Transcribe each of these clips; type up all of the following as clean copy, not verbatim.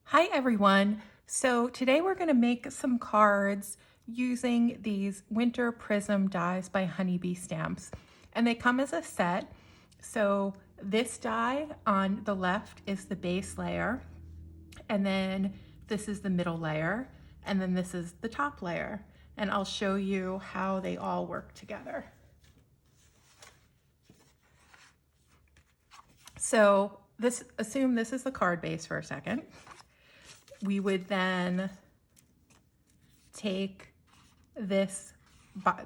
Hi everyone. So today we're going to make some cards using these Winter Prism dies by Honeybee Stamps. And they come as a set. So this die on the left is the base layer, and then this is the middle layer, and then this is the top layer. And I'll show you how they all work together. So assume this is the card base for a second. We would then take this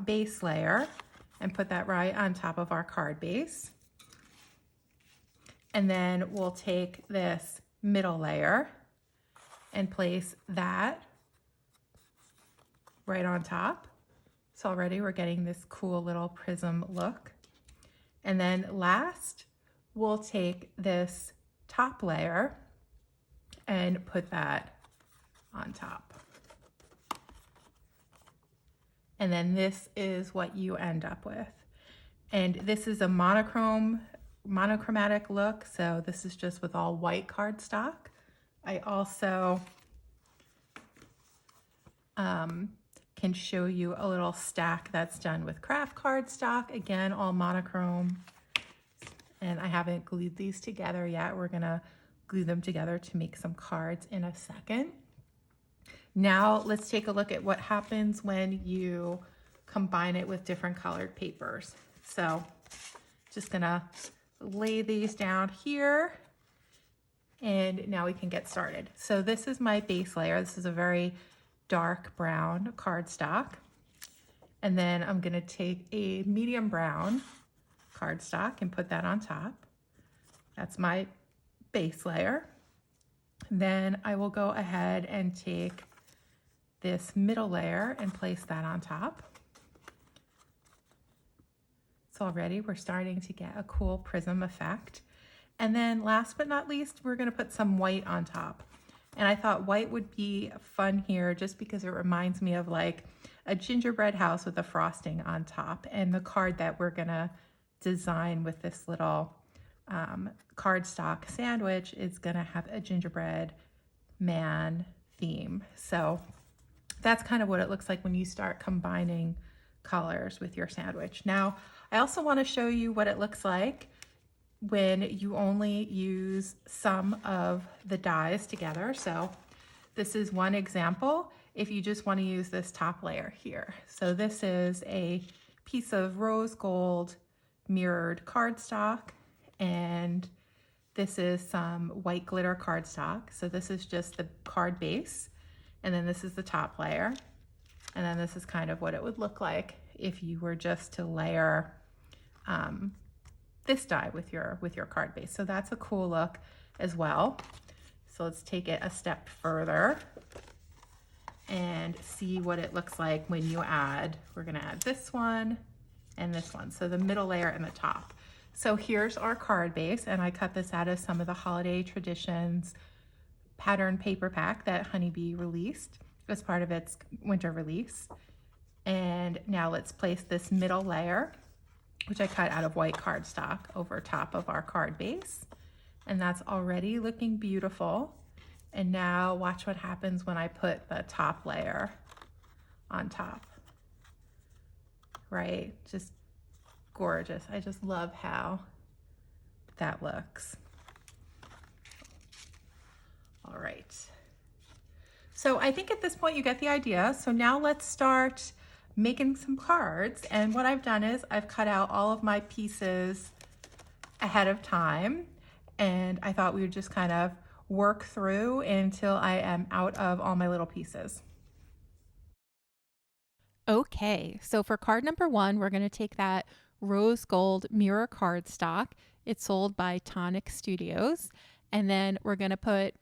base layer and put that right on top of our card base. And then we'll take this middle layer and place that right on top. So already we're getting this cool little prism look. And then last, we'll take this top layer and put that on top. And then this is what you end up with. And this is a monochromatic look. So this is just with all white cardstock. I also can show you a little stack that's done with craft cardstock. Again, all monochrome. And I haven't glued these together yet. We're gonna glue them together to make some cards in a second. Now let's take a look at what happens when you combine it with different colored papers. So just gonna lay these down here and now we can get started. So this is my base layer. This is a very dark brown cardstock. And then I'm gonna take a medium brown cardstock and put that on top. That's my base layer. Then I will go ahead and take this middle layer and place that on top. So already we're starting to get a cool prism effect. And then last but not least, we're gonna put some white on top. And I thought white would be fun here just because it reminds me of like a gingerbread house with a frosting on top. And the card that we're gonna design with this little cardstock sandwich is gonna have a gingerbread man theme. So that's kind of what it looks like when you start combining colors with your sandwich. Now, I also want to show you what it looks like when you only use some of the dies together. So this is one example if you just want to use this top layer here. So this is a piece of rose gold mirrored cardstock, and this is some white glitter cardstock. So this is just the card base. And then this is the top layer. And then this is kind of what it would look like if you were just to layer this die with your card base. So that's a cool look as well. So let's take it a step further and see what it looks like when you add, we're gonna add this one and this one. So the middle layer and the top. So here's our card base, and I cut this out of some of the Holiday Traditions pattern paper pack that Honeybee released as part of its winter release. And now let's place this middle layer, which I cut out of white cardstock, over top of our card base. And that's already looking beautiful. And now watch what happens when I put the top layer on top. Right? Just gorgeous. I just love how that looks. All right. So I think at this point you get the idea. So now let's start making some cards. And what I've done is I've cut out all of my pieces ahead of time. And I thought we would just kind of work through until I am out of all my little pieces. Okay, so for card number 1, we're going to take that rose gold mirror cardstock. It's sold by Tonic Studios. And then we're going to put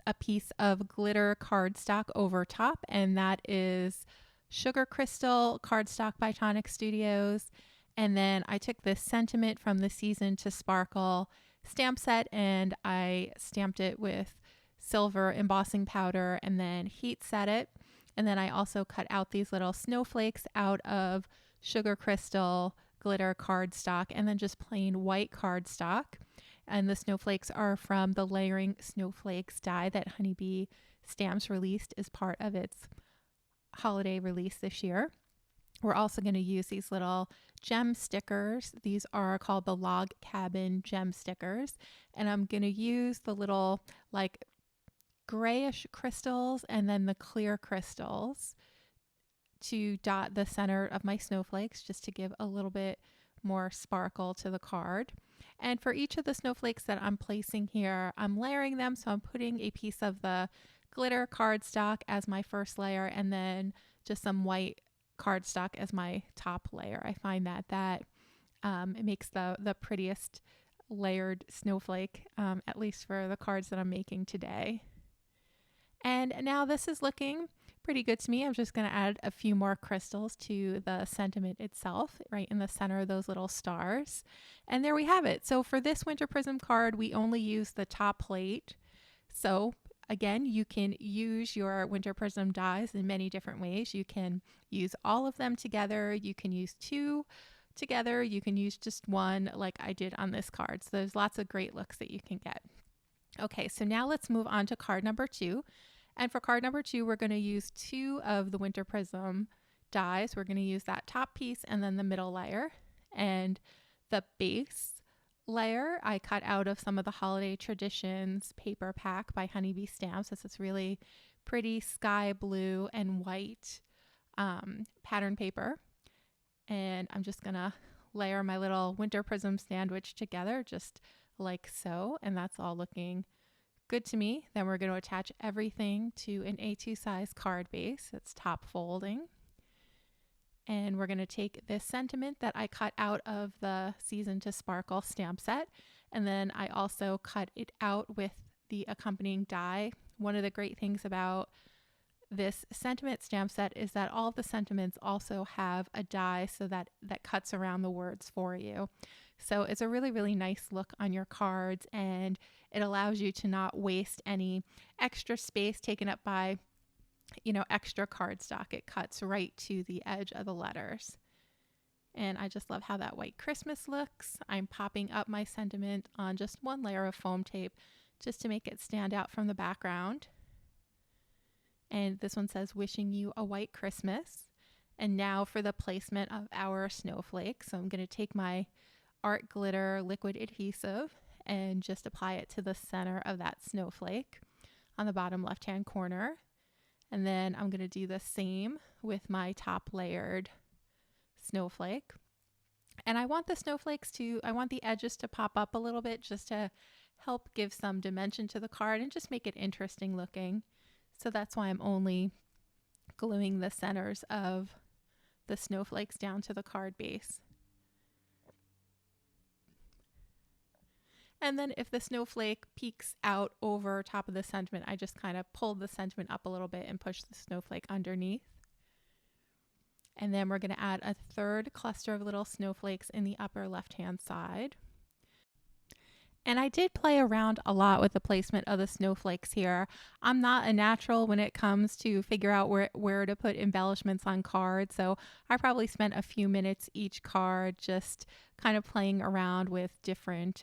a piece of glitter cardstock over top, and that is Sugar Crystal cardstock by Tonic Studios. And then I took this Sentiment from the Season to Sparkle stamp set, and I stamped it with silver embossing powder and then heat set it. And then I also cut out these little snowflakes out of Sugar Crystal glitter cardstock and then just plain white cardstock. And the snowflakes are from the Layering Snowflakes die that Honeybee Stamps released as part of its holiday release this year. We're also going to use these little gem stickers. These are called the Log Cabin gem stickers. And I'm going to use the little like grayish crystals and then the clear crystals to dot the center of my snowflakes, just to give a little bit more sparkle to the card. And for each of the snowflakes that I'm placing here, I'm layering them. So I'm putting a piece of the glitter cardstock as my first layer, and then just some white cardstock as my top layer. I find that it makes the prettiest layered snowflake, at least for the cards that I'm making today. And now this is looking pretty good to me. I'm just going to add a few more crystals to the sentiment itself, right in the center of those little stars. And there we have it. So for this Winter Prism card, we only use the top plate. So again, you can use your Winter Prism dies in many different ways. You can use all of them together. You can use 2 together. You can use just 1 like I did on this card. So there's lots of great looks that you can get. Okay, so now let's move on to card number 2. And for card number 2, we're going to use 2 of the Winter Prism dies. We're going to use that top piece and then the middle layer. And the base layer I cut out of some of the Holiday Traditions paper pack by Honeybee Stamps. This is really pretty sky blue and white pattern paper. And I'm just going to layer my little Winter Prism sandwich together just like so. And that's all looking good to me. Then we're going to attach everything to an A2 size card base that's top folding. And we're going to take this sentiment that I cut out of the Season to Sparkle stamp set. And then I also cut it out with the accompanying die. One of the great things about this sentiment stamp set is that all of the sentiments also have a die so that cuts around the words for you. So it's a really, really nice look on your cards, and it allows you to not waste any extra space taken up by, extra cardstock. It cuts right to the edge of the letters. And I just love how that white Christmas looks. I'm popping up my sentiment on just 1 layer of foam tape just to make it stand out from the background. And this one says, wishing you a white Christmas. And now for the placement of our snowflake. So I'm going to take my art glitter liquid adhesive and just apply it to the center of that snowflake on the bottom left-hand corner. And then I'm going to do the same with my top layered snowflake. And I want the edges to pop up a little bit just to help give some dimension to the card and just make it interesting looking. So that's why I'm only gluing the centers of the snowflakes down to the card base. And then if the snowflake peeks out over top of the sentiment, I just kind of pulled the sentiment up a little bit and pushed the snowflake underneath. And then we're going to add a 3rd cluster of little snowflakes in the upper left-hand side. And I did play around a lot with the placement of the snowflakes here. I'm not a natural when it comes to figure out where to put embellishments on cards. So I probably spent a few minutes each card just kind of playing around with different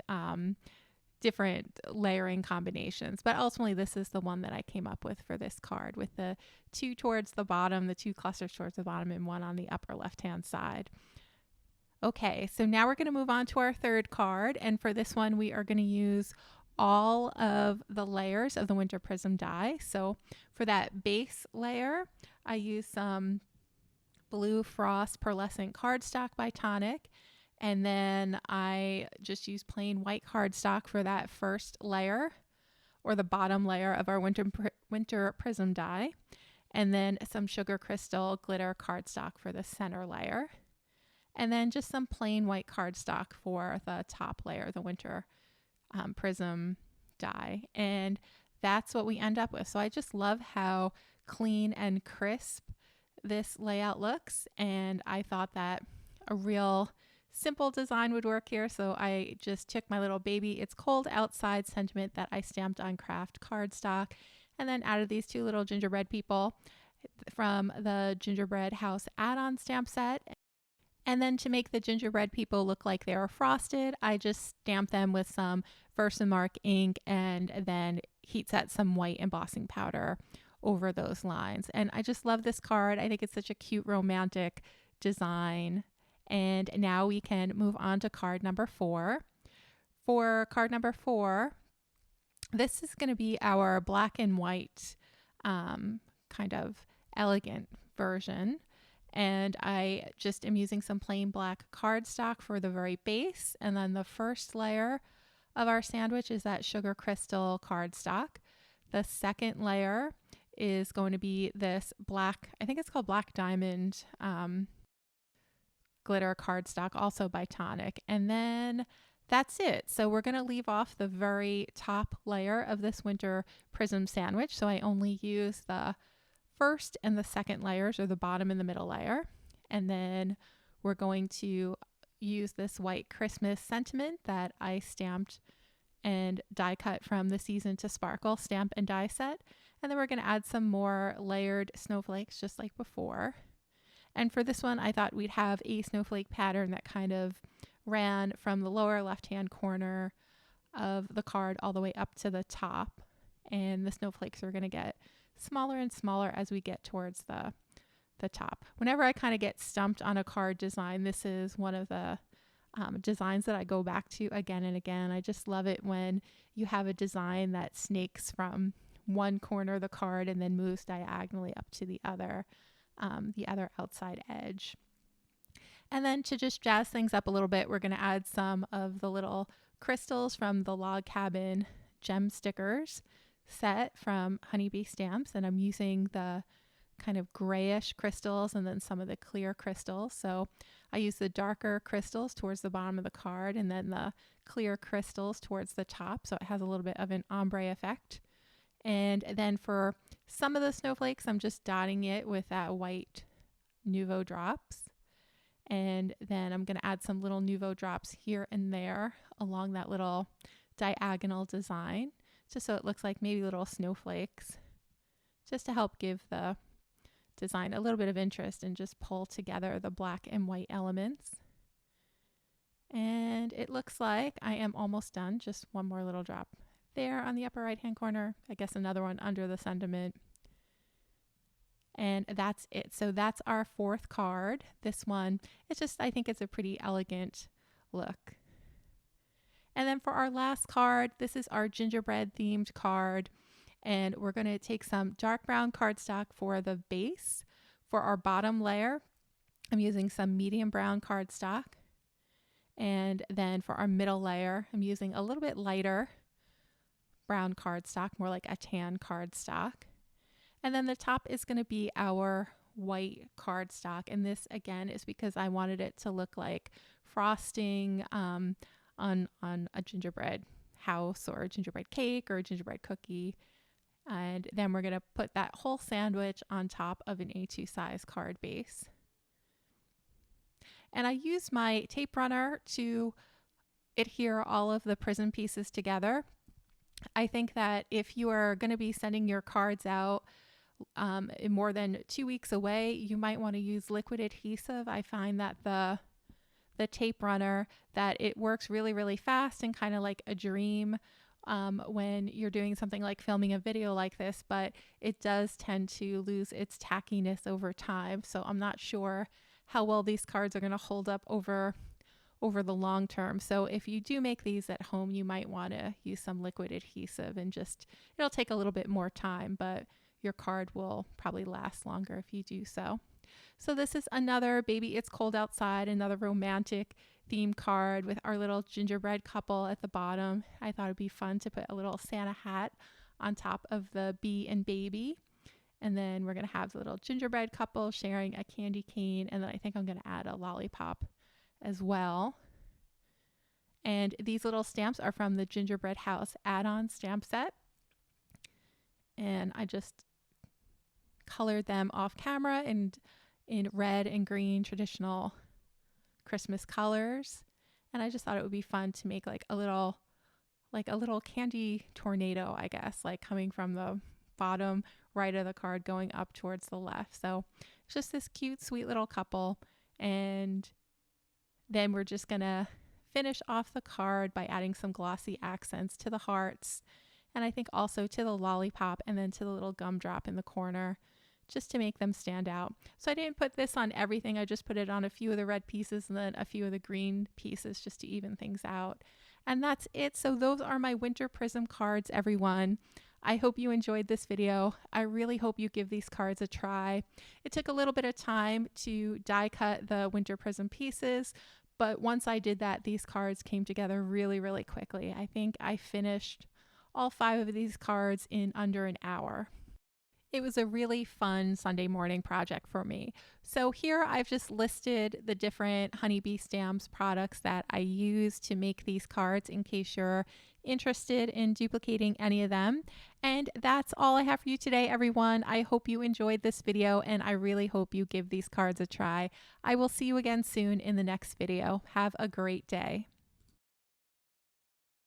layering combinations. But ultimately, this is the one that I came up with for this card, with the 2 towards the bottom, the 2 clusters towards the bottom, and 1 on the upper left-hand side. Okay, so now we're going to move on to our 3rd card, and for this one we are going to use all of the layers of the Winter Prism die. So for that base layer, I use some Blue Frost Pearlescent cardstock by Tonic, and then I just use plain white cardstock for that first layer, or the bottom layer of our Winter Prism die, and then some Sugar Crystal glitter cardstock for the center layer. And then just some plain white cardstock for the top layer, the Winter Prism die. And that's what we end up with. So I just love how clean and crisp this layout looks. And I thought that a real simple design would work here. So I just took my little baby It's Cold Outside sentiment that I stamped on craft cardstock, and then added these 2 little gingerbread people from the Gingerbread House add-on stamp set. And then to make the gingerbread people look like they were frosted, I just stamped them with some Versamark ink and then heat set some white embossing powder over those lines. And I just love this card. I think it's such a cute romantic design. And now we can move on to card number 4. For card number 4, this is going to be our black and white kind of elegant version. And I just am using some plain black cardstock for the very base. And then the first layer of our sandwich is that sugar crystal cardstock. The second layer is going to be this black, I think it's called Black Diamond glitter cardstock, also by Tonic. And then that's it. So we're going to leave off the very top layer of this winter prism sandwich. So I only use the first and the second layers, or the bottom and the middle layer. And then we're going to use this white Christmas sentiment that I stamped and die cut from the Season to Sparkle stamp and die set. And then we're going to add some more layered snowflakes just like before. And for this one, I thought we'd have a snowflake pattern that kind of ran from the lower left-hand corner of the card all the way up to the top. And the snowflakes are going to get smaller and smaller as we get towards the top. Whenever I kind of get stumped on a card design, this is one of the designs that I go back to again and again. I just love it when you have a design that snakes from one corner of the card and then moves diagonally up to the other outside edge. And then to just jazz things up a little bit, we're going to add some of the little crystals from the Log Cabin gem stickers set from Honeybee Stamps. And I'm using the kind of grayish crystals and then some of the clear crystals. So I use the darker crystals towards the bottom of the card and then the clear crystals towards the top. So it has a little bit of an ombre effect. And then for some of the snowflakes, I'm just dotting it with that white Nuvo drops. And then I'm going to add some little Nuvo drops here and there along that little diagonal design, just so it looks like maybe little snowflakes, just to help give the design a little bit of interest and just pull together the black and white elements. And it looks like I am almost done. Just one more little drop there on the upper right hand corner. I guess another one under the sentiment. And that's it. So that's our 4th card. This one, it's just, I think it's a pretty elegant look. And then for our last card, this is our gingerbread themed card. And we're going to take some dark brown cardstock for the base. For our bottom layer, I'm using some medium brown cardstock. And then for our middle layer, I'm using a little bit lighter brown cardstock, more like a tan cardstock. And then the top is going to be our white cardstock. And this, again, is because I wanted it to look like frosting on a gingerbread house or a gingerbread cake or a gingerbread cookie. And then we're going to put that whole sandwich on top of an A2 size card base. And I used my tape runner to adhere all of the prism pieces together. I think that if you are going to be sending your cards out more than 2 weeks away, you might want to use liquid adhesive. I find that the tape runner, that it works really, really fast and kind of like a dream when you're doing something like filming a video like this, but it does tend to lose its tackiness over time. So I'm not sure how well these cards are going to hold up over the long term. So if you do make these at home, you might want to use some liquid adhesive and just, it'll take a little bit more time, but your card will probably last longer if you do so. So this is another Baby It's Cold Outside, another romantic theme card with our little gingerbread couple at the bottom. I thought it'd be fun to put a little Santa hat on top of the bee and baby. And then we're going to have the little gingerbread couple sharing a candy cane. And then I think I'm going to add a lollipop as well. And these little stamps are from the Gingerbread House add-on stamp set. And I just colored them off camera and in red and green traditional Christmas colors. And I just thought it would be fun to make like a little candy tornado, I guess, like coming from the bottom right of the card going up towards the left. So it's just this cute, sweet little couple. And Then we're just gonna finish off the card by adding some glossy accents to the hearts, and I think also to the lollipop and then to the little gumdrop in the corner, just to make them stand out. So I didn't put this on everything, I just put it on a few of the red pieces and then a few of the green pieces just to even things out. And that's it. So those are my winter prism cards, everyone. I hope you enjoyed this video. I really hope you give these cards a try. It took a little bit of time to die cut the winter prism pieces, but once I did that, these cards came together really, really quickly. I think I finished all 5 of these cards in under an hour. It was a really fun Sunday morning project for me. So here I've just listed the different Honeybee Stamps products that I use to make these cards in case you're interested in duplicating any of them. And that's all I have for you today, everyone. I hope you enjoyed this video and I really hope you give these cards a try. I will see you again soon in the next video. Have a great day.